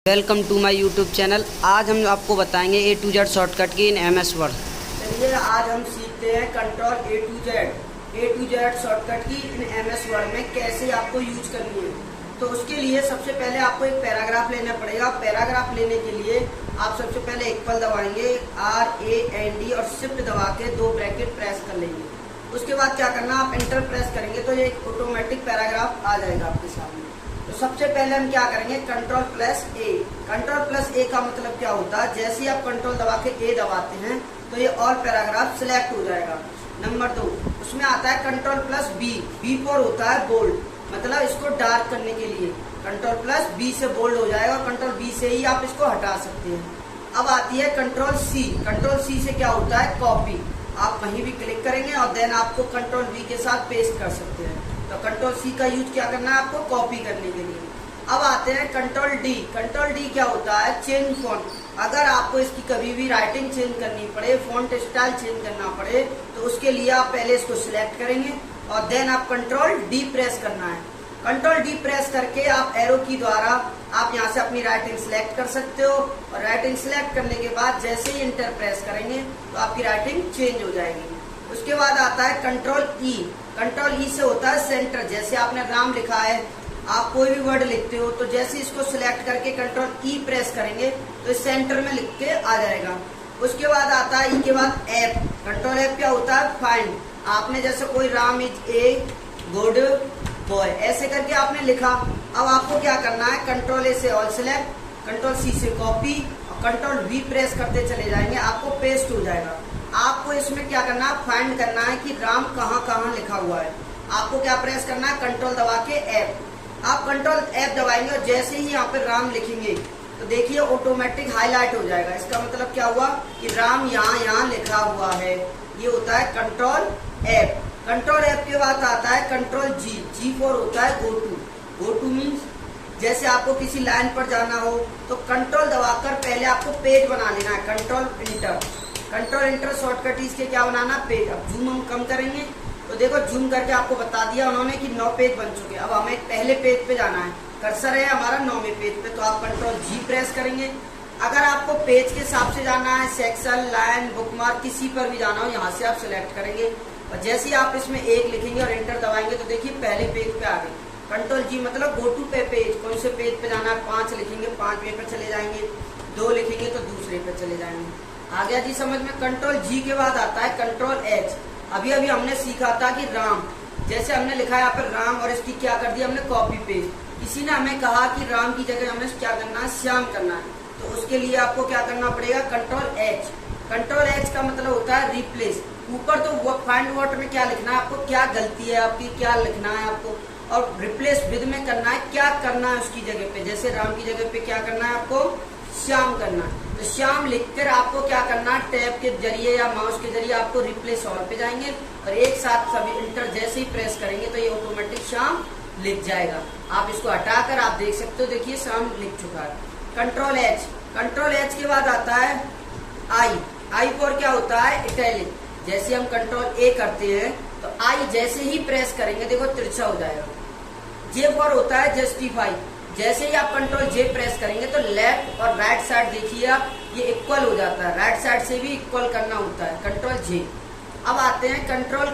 Welcome to my YouTube channel. आज हम आपको बताएंगे A to Z शॉर्टकट की इन MS वर्ड। चलिए आज हम सीखते हैं control A to Z shortcut की इन MS वर्ड में कैसे आपको यूज करनी है। तो उसके लिए सबसे पहले आपको एक पैराग्राफ लेना पड़ेगा। पैराग्राफ लेने के लिए आप सबसे पहले इक्वल दबाएंगे RAND और शिफ्ट दबा के 2 ब्रैकेट प्रेस कर लेंगे। उसके बाद क्या करना, आप एंटर प्रेस करेंगे तो ये एक ऑटोमेटिक पैराग्राफ आ जाएगा आपके सामने। तो सबसे पहले हम क्या करेंगे, कंट्रोल प्लस ए का मतलब क्या होता है, जैसे ही आप कंट्रोल दबा के ए दबाते हैं तो ये ऑल पैराग्राफ सिलेक्ट हो जाएगा। नंबर 2 उसमें आता है कंट्रोल प्लस बी फॉर होता है बोल्ड, मतलब इसको डार्क करने के लिए कंट्रोल प्लस बी से बोल्ड हो जाएगा और कंट्रोल बी से ही आप इसको हटा सकते हैं। अब आती है कंट्रोल सी से क्या होता है, कॉपी। आप कहीं भी क्लिक करेंगे और देन आपको कंट्रोल वी के साथ पेस्ट कर सकते हैं। तो कंट्रोल सी का यूज क्या करना है आपको, कॉपी करने के लिए। अब आते हैं कंट्रोल डी क्या होता है, चेंज फॉन्ट। अगर आपको इसकी कभी भी राइटिंग चेंज करनी पड़े, फॉन्ट स्टाइल चेंज करना पड़े, तो उसके लिए आप पहले इसको सिलेक्ट करेंगे और देन आप कंट्रोल डी प्रेस करना है। कंट्रोल डी प्रेस करके आप एरो की द्वारा आप यहाँ से अपनी राइटिंग सिलेक्ट कर सकते हो और राइटिंग सिलेक्ट करने के बाद जैसे ही इंटर प्रेस करेंगे तो आपकी राइटिंग चेंज हो जाएगी। उसके बाद आता है कंट्रोल ई से होता है सेंटर। जैसे आपने राम लिखा है, आप कोई भी वर्ड लिखते हो तो जैसे इसको सिलेक्ट करके कंट्रोल ई प्रेस करेंगे तो सेंटर में लिख के आ जाएगा। उसके बाद आता है ई के बाद एफ। कंट्रोल एफ क्या होता है, फाइंड। आपने जैसे कोई Ram is a good boy ऐसे करके आपने लिखा। अब आपको क्या करना है, कंट्रोल ए से ऑल सिलेक्ट, कंट्रोल सी से कॉपी और कंट्रोल वी प्रेस करते चले जाएंगे, आपको पेस्ट हो जाएगा। आपको इसमें क्या करना है, फाइंड करना है कि राम कहाँ लिखा हुआ है। आपको क्या प्रेस करना है, कंट्रोल दबा के एफ। आप कंट्रोल एफ दबाएंगे और जैसे ही यहाँ पे राम लिखेंगे तो देखिए ऑटोमेटिक हाईलाइट हो जाएगा। इसका मतलब क्या हुआ कि राम यहाँ लिखा हुआ है। ये होता है कंट्रोल एफ। कंट्रोल एफ के बाद आता है कंट्रोल जी फॉर होता है गो टू मीन्स जैसे आपको किसी लाइन पर जाना हो तो कंट्रोल दबाकर पहले आपको पेज बना लेना है। कंट्रोल इंटर शॉर्टकट इसके क्या बनाना, पेज। अब जूम हम कम करेंगे तो देखो जूम करके आपको बता दिया उन्होंने कि 9 पेज बन चुके। अब हमें पहले पेज पे जाना है, कर्सर है हमारा 9वें पेज पे, तो आप कंट्रोल जी प्रेस करेंगे। अगर आपको पेज के हिसाब से जाना है, सेक्शन, लाइन, बुकमार्क किसी पर भी जाना हो, यहाँ से आप सिलेक्ट करेंगे और जैसे ही आप इसमें 1 लिखेंगे और एंटर दबाएंगे तो देखिए पहले पेज पे आ गए। कंट्रोल जी मतलब गो टू पे पेज, कौन से पेज पे जाना है। 5 लिखेंगे 5वें पे चले जाएंगे, 2 लिखेंगे तो दूसरे पे चले जाएंगे। आ गया जी समझ में। कंट्रोल जी के बाद आता है कंट्रोल एच। अभी हमने सीखा था कि राम, जैसे हमने लिखा है यहाँ पर राम और इसकी क्या कर दिया हमने, कॉपी पेज। किसी ने हमें कहा कि राम की जगह हमें क्या करना है, श्याम करना है, तो उसके लिए आपको क्या करना पड़ेगा, कंट्रोल एच का मतलब होता है रिप्लेस। ऊपर तो फाइंड वर्ड में क्या लिखना है आपको, क्या गलती है आपकी, क्या लिखना है आपको, और रिप्लेस विद में करना है, क्या करना है उसकी जगह पे। जैसे राम की जगह पे क्या करना है आपको, श्याम करना है। तो श्याम लिखकर आपको क्या करना है, टैब के जरिए या माउस के जरिए आपको रिप्लेस ऑल पे जाएंगे और एक साथ सभी इंटर जैसे ही प्रेस करेंगे तो ये ऑटोमेटिक श्याम लिख जाएगा। आप इसको हटाकर आप देख सकते हो, देखिए श्याम लिख चुका है। कंट्रोल एच के बाद आता है आई फॉर क्या होता है, इटैलिक। जैसे हम कंट्रोल ए करते हैं तो आई जैसे ही प्रेस करेंगे देखो तिरछा हो जाएगा। जे फॉर होता है जस्टिफाई। जैसे ही आप कंट्रोल जे प्रेस करेंगे तो लेफ्ट और राइट साइड देखिए आप, ये इक्वल हो जाता है, राइट साइड से भी इक्वल करना होता है, कंट्रोल जे। अब आते हैं कंट्रोल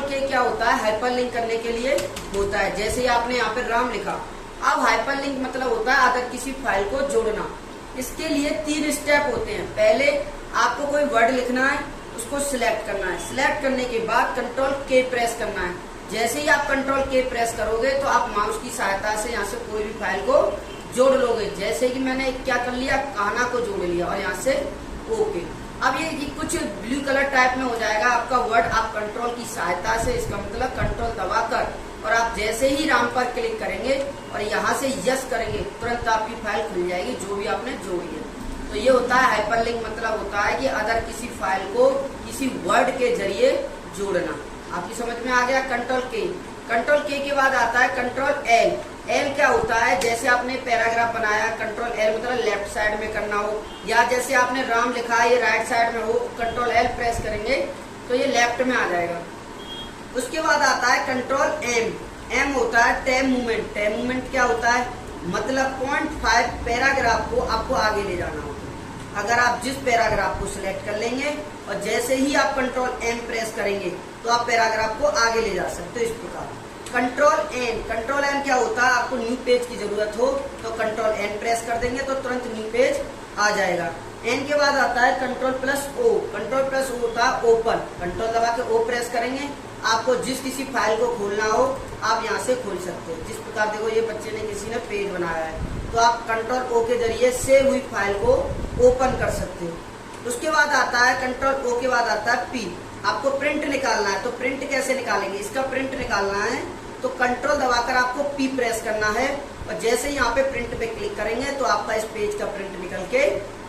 के क्या होता है, हाइपरलिंक करने के लिए होता है। जैसे ही आपने यहाँ पे राम लिखा, अब हाइपरलिंक मतलब होता है अगर किसी फाइल को जोड़ना। इसके लिए 3 स्टेप होते हैं। पहले आपको कोई वर्ड लिखना है, उसको सिलेक्ट करना है, सिलेक्ट करने के बाद कंट्रोल के प्रेस करना है। जैसे ही आप कंट्रोल के प्रेस करोगे तो आप माउस की सहायता से यहाँ से कोई भी फाइल को जोड़ लोगे। जैसे कि मैंने क्या कर लिया, कान्हा को जोड़ लिया और यहाँ से ओके। अब ये कुछ ब्लू कलर टाइप में हो जाएगा आपका वर्ड, आप कंट्रोल की सहायता से, इसका मतलब कंट्रोल दबाकर और आप जैसे ही राम पर क्लिक करेंगे और यहाँ से यस करेंगे तुरंत आपकी फाइल खुल जाएगी जो भी आपने जोड़ी है। तो ये होता है हाइपरलिंक, मतलब होता है कि अगर किसी फाइल को किसी वर्ड के जरिए जोड़ना। आपकी समझ में आ गया। कंट्रोल के बाद आता है कंट्रोल एल क्या होता है, जैसे आपने पैराग्राफ बनाया, कंट्रोल एल मतलब लेफ्ट साइड में करना हो, या जैसे आपने राम लिखा है ये राइट साइड में हो, कंट्रोल एल प्रेस करेंगे तो ये लेफ्ट में आ जाएगा। उसके बाद आता है कंट्रोल एम होता है टैब मूवमेंट। टैब मूवमेंट क्या होता है, मतलब 0.5 पैराग्राफ को आपको आगे ले जाना होगा। अगर आप जिस पैराग्राफ को सिलेक्ट कर लेंगे और जैसे ही आप कंट्रोल एन प्रेस करेंगे तो आप पैराग्राफ को आगे ले जा सकते हो। इस प्रकार कंट्रोल एन क्या होता है, आपको न्यू पेज की जरूरत हो तो कंट्रोल एन प्रेस कर देंगे तो तुरंत न्यू पेज आ जाएगा। एन के बाद आता है control plus O. Control plus O होता है ओपन। कंट्रोल दबा के ओ प्रेस करेंगे, आपको जिस किसी फाइल को खोलना हो आप यहाँ से खोल सकते हो। जिस प्रकार देखो ये बच्चे ने किसी ने पेज बनाया है तो आप कंट्रोल ओ के जरिए सेव हुई फाइल को ओपन कर सकते हो। उसके बाद आता है कंट्रोल ओ के बाद आता है पी। आपको प्रिंट निकालना है तो प्रिंट कैसे निकालेंगे, इसका प्रिंट निकालना है तो कंट्रोल दबाकर आपको पी प्रेस करना है और जैसे यहाँ पे प्रिंट पे क्लिक करेंगे तो आपका इस पेज का प्रिंट निकल के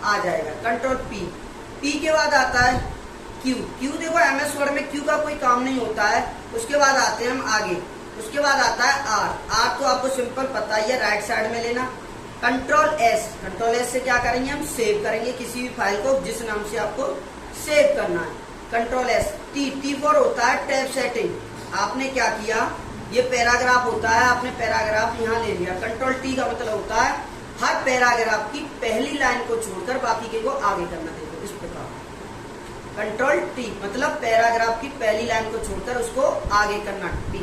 आ जाएगा। Control P. पी के बाद आता है क्यू। क्यू देखो एमएस वर्ड में क्यू का कोई काम नहीं होता है। उसके बाद आते हैं हम आगे। उसके बाद आता है आर। आर तो आपको सिंपल पता ही है, राइट साइड में लेना। Control S. कंट्रोल एस से क्या करेंगे, हम सेव करेंगे किसी भी फाइल को जिस नाम से आपको सेव करना है। Control S. T. T for होता है टैब सेटिंग। आपने क्या किया, ये पैराग्राफ होता है, आपने पैराग्राफ यहाँ ले लिया। कंट्रोल टी का मतलब होता है हर पैराग्राफ की पहली लाइन को छोड़कर बाकी के को आगे करना। देखो इस प्रकार कंट्रोल टी मतलब पैराग्राफ की पहली लाइन को छोड़कर उसको आगे करना, T.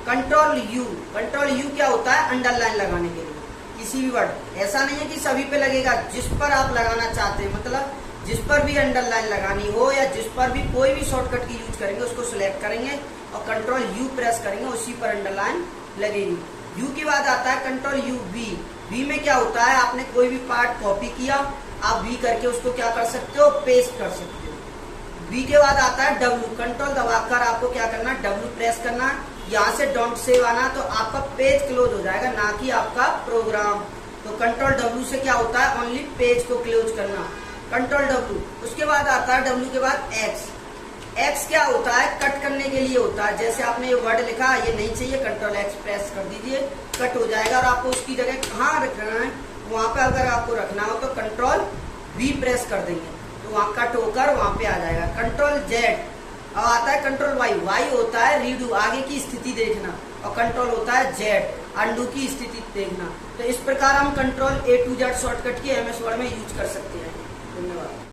Control you. Control you क्या होता है, अंडरलाइन लगाने के लिए किसी भी वर्ड। ऐसा नहीं है कि सभी पे लगेगा, जिस पर आप लगाना चाहते हैं, मतलब जिस पर भी अंडरलाइन लगानी हो या जिस पर भी कोई भी शॉर्टकट की यूज करेंगे उसको सिलेक्ट करेंगे और कंट्रोल यू प्रेस करेंगे, उसी पर अंडरलाइन लगेगी। यू के बाद आता है कंट्रोल यू। वी। वी में क्या होता है, आपने कोई भी पार्ट कॉपी किया, आप वी करके उसको क्या कर सकते हो, पेस्ट कर सकते हो। वी के बाद आता है डब्ल्यू। कंट्रोल दबाकर आपको क्या करना, डब्ल्यू प्रेस करना। यहाँ से डोंट सेव आना तो आपका पेज क्लोज हो जाएगा, ना कि आपका प्रोग्राम। तो कंट्रोल डब्ल्यू से क्या होता है, ओनली पेज को क्लोज करना। Control W. उसके बाद आता है डब्ल्यू के बाद एक्स। एक्स क्या होता है, कट करने के लिए होता है। जैसे आपने ये वर्ड लिखा, ये नहीं चाहिए, कंट्रोल एक्स प्रेस कर दीजिए, कट हो जाएगा। और आपको उसकी जगह कहाँ रखना है, वहां पे अगर आपको रखना हो तो कंट्रोल वी प्रेस कर देंगे तो वहां कट होकर वहां पे आ जाएगा। Control Z. अब आता है कंट्रोल वाई। वाई होता है रीडू, आगे की स्थिति देखना, और कंट्रोल होता है जेड, अंडू की स्थिति देखना। तो इस प्रकार हम control A to Z shortcut की एमएस वर्ड में यूज कर सकते हैं। धन्यवाद।